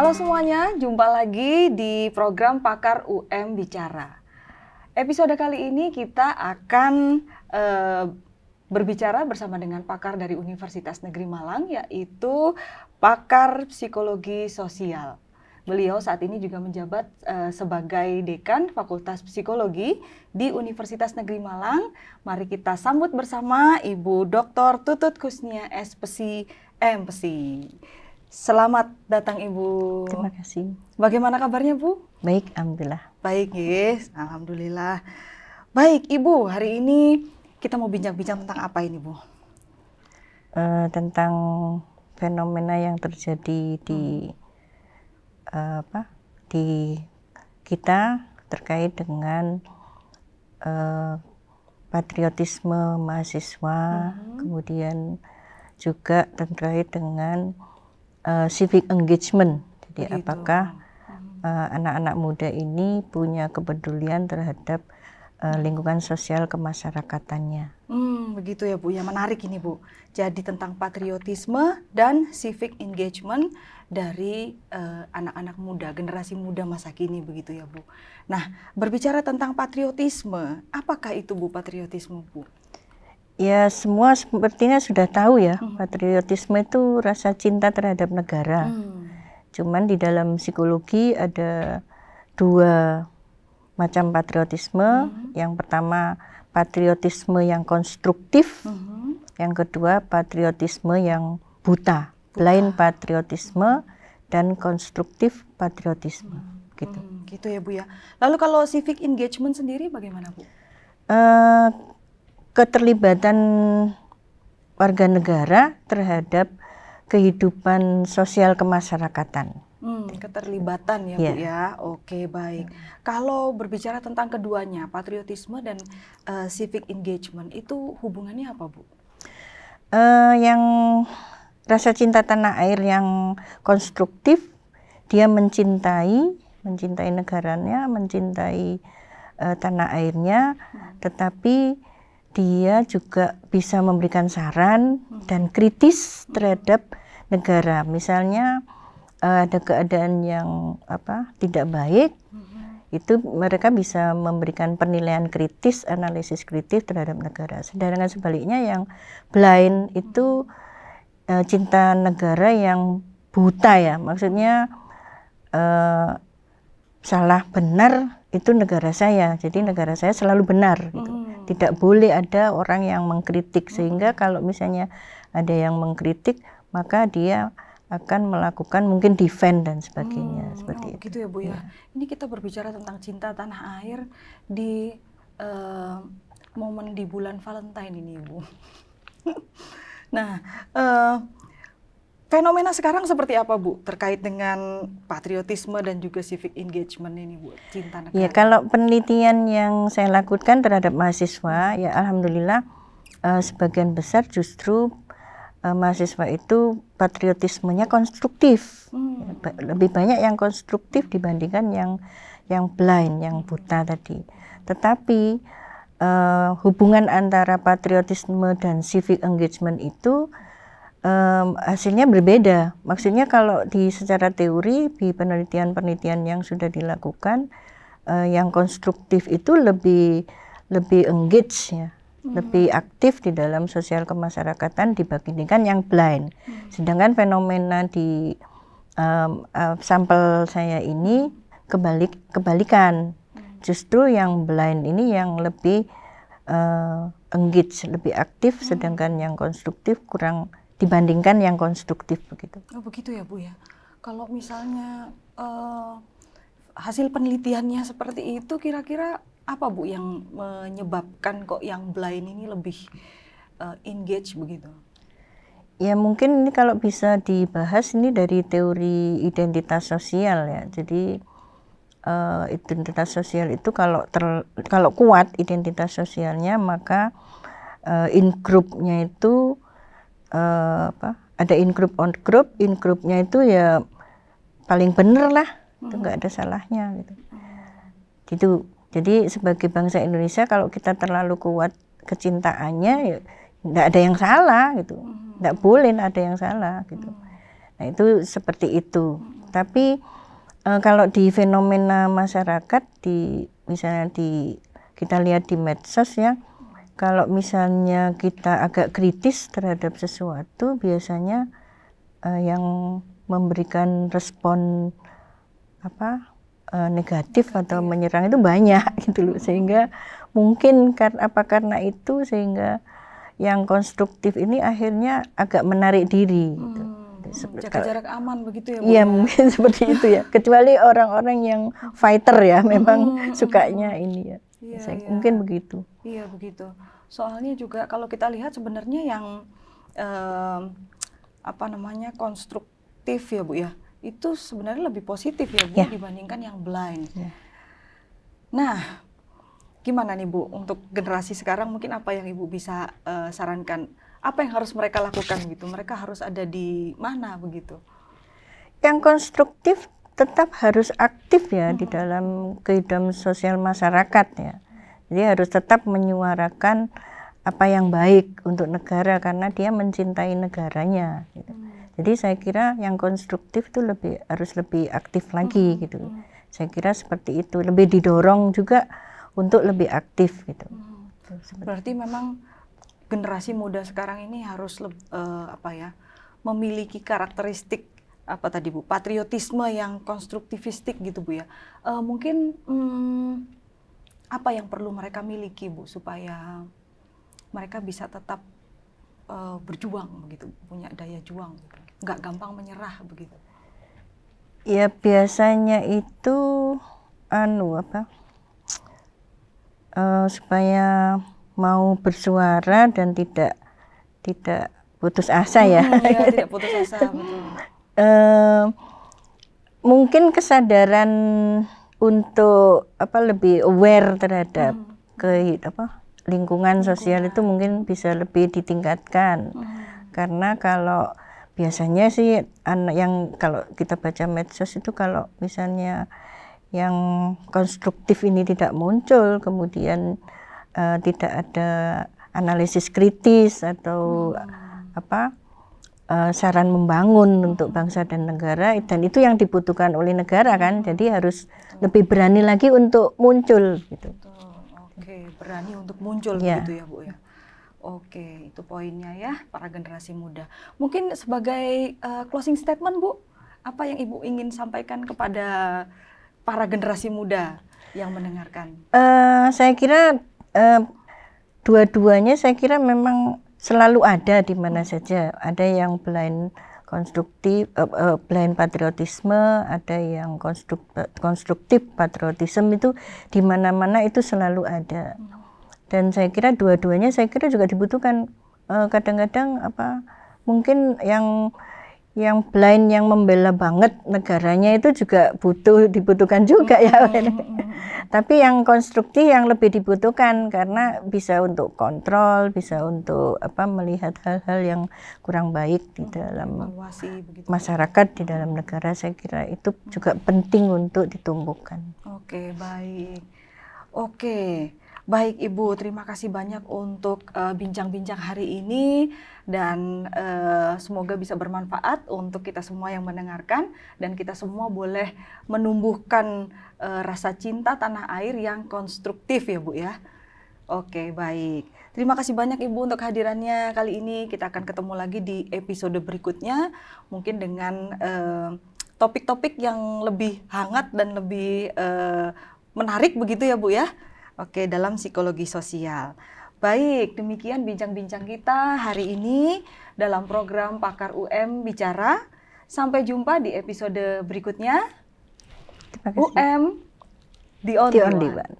Halo semuanya, jumpa lagi di program Pakar UM Bicara. Episode kali ini kita akan berbicara bersama dengan pakar dari Universitas Negeri Malang, yaitu pakar psikologi sosial. Beliau saat ini juga menjabat sebagai Dekan Fakultas Psikologi di Universitas Negeri Malang. Mari kita sambut bersama Ibu Dr. Tutut Kusnia, SPSI, MPSI. Selamat datang Ibu. Terima kasih. Bagaimana kabarnya Bu? Baik, alhamdulillah. Baik, yes. Alhamdulillah. Baik Ibu, hari ini kita mau bincang-bincang tentang apa ini Bu? Tentang fenomena yang terjadi di di kita terkait dengan patriotisme mahasiswa, kemudian juga terkait dengan civic engagement. Jadi Begitu. apakah anak-anak muda ini punya kepedulian terhadap lingkungan sosial kemasyarakatannya. Begitu ya Bu, ya menarik ini Bu. Jadi tentang patriotisme dan civic engagement dari anak-anak muda, generasi muda masa kini begitu ya Bu. Nah, berbicara tentang patriotisme, apakah itu Bu patriotisme Bu? Ya, semua sepertinya sudah tahu ya, patriotisme itu rasa cinta terhadap negara. Cuman di dalam psikologi ada dua macam patriotisme. Yang pertama patriotisme yang konstruktif, yang kedua patriotisme yang buta. Blind patriotisme dan konstruktif patriotisme. Gitu. Gitu ya Bu ya. Lalu kalau civic engagement sendiri bagaimana Bu? Keterlibatan warga negara terhadap kehidupan sosial kemasyarakatan. Keterlibatan ya Bu ya. Oke, baik. Kalau berbicara tentang keduanya, patriotisme dan civic engagement, itu hubungannya apa Bu? Yang rasa cinta tanah air yang konstruktif, dia mencintai negaranya, mencintai tanah airnya, tetapi dia juga bisa memberikan saran dan kritis terhadap negara. Misalnya ada keadaan yang tidak baik, itu mereka bisa memberikan penilaian kritis, analisis kritis terhadap negara. Sedangkan sebaliknya yang blind itu cinta negara yang buta ya, maksudnya salah benar itu negara saya, jadi negara saya selalu benar gitu. Tidak boleh ada orang yang mengkritik, sehingga kalau misalnya ada yang mengkritik maka dia akan melakukan mungkin defend dan sebagainya. Seperti itu. Begitu ya Bu ya. Ini kita berbicara tentang cinta tanah air di momen di bulan Valentine ini Bu. Nah, fenomena sekarang seperti apa Bu terkait dengan patriotisme dan juga civic engagement ini Bu, cinta negara? Ya, kalau penelitian yang saya lakukan terhadap mahasiswa, ya alhamdulillah sebagian besar justru mahasiswa itu patriotismenya konstruktif. Lebih banyak yang konstruktif dibandingkan yang blind, yang buta tadi. Tetapi hubungan antara patriotisme dan civic engagement itu hasilnya berbeda. Maksudnya kalau secara teori di penelitian-penelitian yang sudah dilakukan, yang konstruktif itu lebih engage ya, lebih aktif di dalam sosial kemasyarakatan dibandingkan yang blind. Sedangkan fenomena di sampel saya ini kebalikan. Justru yang blind ini yang lebih engage, lebih aktif, sedangkan yang konstruktif kurang dibandingkan yang konstruktif begitu. Oh begitu ya Bu ya. Kalau misalnya hasil penelitiannya seperti itu, kira-kira apa Bu yang menyebabkan kok yang blind ini lebih engage begitu? Ya mungkin ini kalau bisa dibahas ini dari teori identitas sosial ya. Jadi identitas sosial itu kalau kuat identitas sosialnya, maka in groupnya itu ada in group on group, in groupnya itu ya paling bener lah, itu nggak ada salahnya gitu. Jadi sebagai bangsa Indonesia kalau kita terlalu kuat kecintaannya ya nggak ada yang salah gitu, nggak boleh ada yang salah gitu. Nah, itu seperti itu. Tapi kalau di fenomena masyarakat, misalnya kita lihat di medsos ya, kalau misalnya kita agak kritis terhadap sesuatu, biasanya yang memberikan respon negatif atau menyerang itu banyak gitu loh, sehingga mungkin karena itu sehingga yang konstruktif ini akhirnya agak menarik diri gitu. Jaga jarak aman begitu ya Bu? Iya, mungkin seperti itu ya, kecuali orang-orang yang fighter ya, memang sukanya ini ya. Mungkin begitu. Iya begitu. Soalnya juga kalau kita lihat sebenarnya yang konstruktif ya Bu ya, itu sebenarnya lebih positif ya Bu dibandingkan yang blind. Nah, gimana nih Bu untuk generasi sekarang, mungkin apa yang Ibu bisa sarankan? Apa yang harus mereka lakukan gitu? Mereka harus ada di mana begitu? Yang konstruktif tetap harus aktif ya di dalam kehidupan sosial masyarakat ya. Jadi harus tetap menyuarakan apa yang baik untuk negara karena dia mencintai negaranya gitu. Jadi saya kira yang konstruktif itu harus lebih aktif lagi gitu. Saya kira seperti itu, lebih didorong juga untuk lebih aktif gitu. Berarti memang generasi muda sekarang ini harus memiliki karakteristik patriotisme yang konstruktivistik gitu Bu ya. Mungkin apa yang perlu mereka miliki Bu supaya mereka bisa tetap berjuang begitu, punya daya juang, nggak gampang menyerah begitu? Ya biasanya itu supaya mau bersuara dan tidak putus asa ya. Iya, tidak putus asa, betul. Mungkin kesadaran untuk lebih aware terhadap lingkungan sosial itu mungkin bisa lebih ditingkatkan. Karena kalau biasanya sih kalau kita baca medsos itu, kalau misalnya yang konstruktif ini tidak muncul, kemudian tidak ada analisis kritis atau saran membangun untuk bangsa dan negara, dan itu yang dibutuhkan oleh negara kan, jadi harus lebih berani lagi untuk muncul gitu. Oke, berani untuk muncul begitu ya Bu ya. Oke, itu poinnya ya para generasi muda. Mungkin sebagai closing statement Bu, apa yang Ibu ingin sampaikan kepada para generasi muda yang mendengarkan? Saya kira dua-duanya saya kira memang selalu ada di mana saja. Ada yang blind konstruktif, blind patriotisme, ada yang konstruktif patriotisme, itu di mana-mana itu selalu ada. Dan saya kira dua-duanya saya kira juga dibutuhkan. Kadang-kadang mungkin yang blind yang membela banget negaranya itu juga dibutuhkan juga ya. Tapi yang konstruktif yang lebih dibutuhkan karena bisa untuk kontrol, bisa untuk melihat hal-hal yang kurang baik di dalam masyarakat, di dalam negara. Saya kira itu juga penting untuk ditumbuhkan. Oke, baik. Oke. Baik Ibu, terima kasih banyak untuk bincang-bincang hari ini, dan semoga bisa bermanfaat untuk kita semua yang mendengarkan, dan kita semua boleh menumbuhkan rasa cinta tanah air yang konstruktif ya Bu ya. Oke, baik. Terima kasih banyak Ibu untuk hadirannya kali ini. Kita akan ketemu lagi di episode berikutnya, mungkin dengan topik-topik yang lebih hangat dan lebih menarik begitu ya Bu ya. Oke, dalam psikologi sosial. Baik, demikian bincang-bincang kita hari ini dalam program Pakar UM Bicara. Sampai jumpa di episode berikutnya. UM, the only one.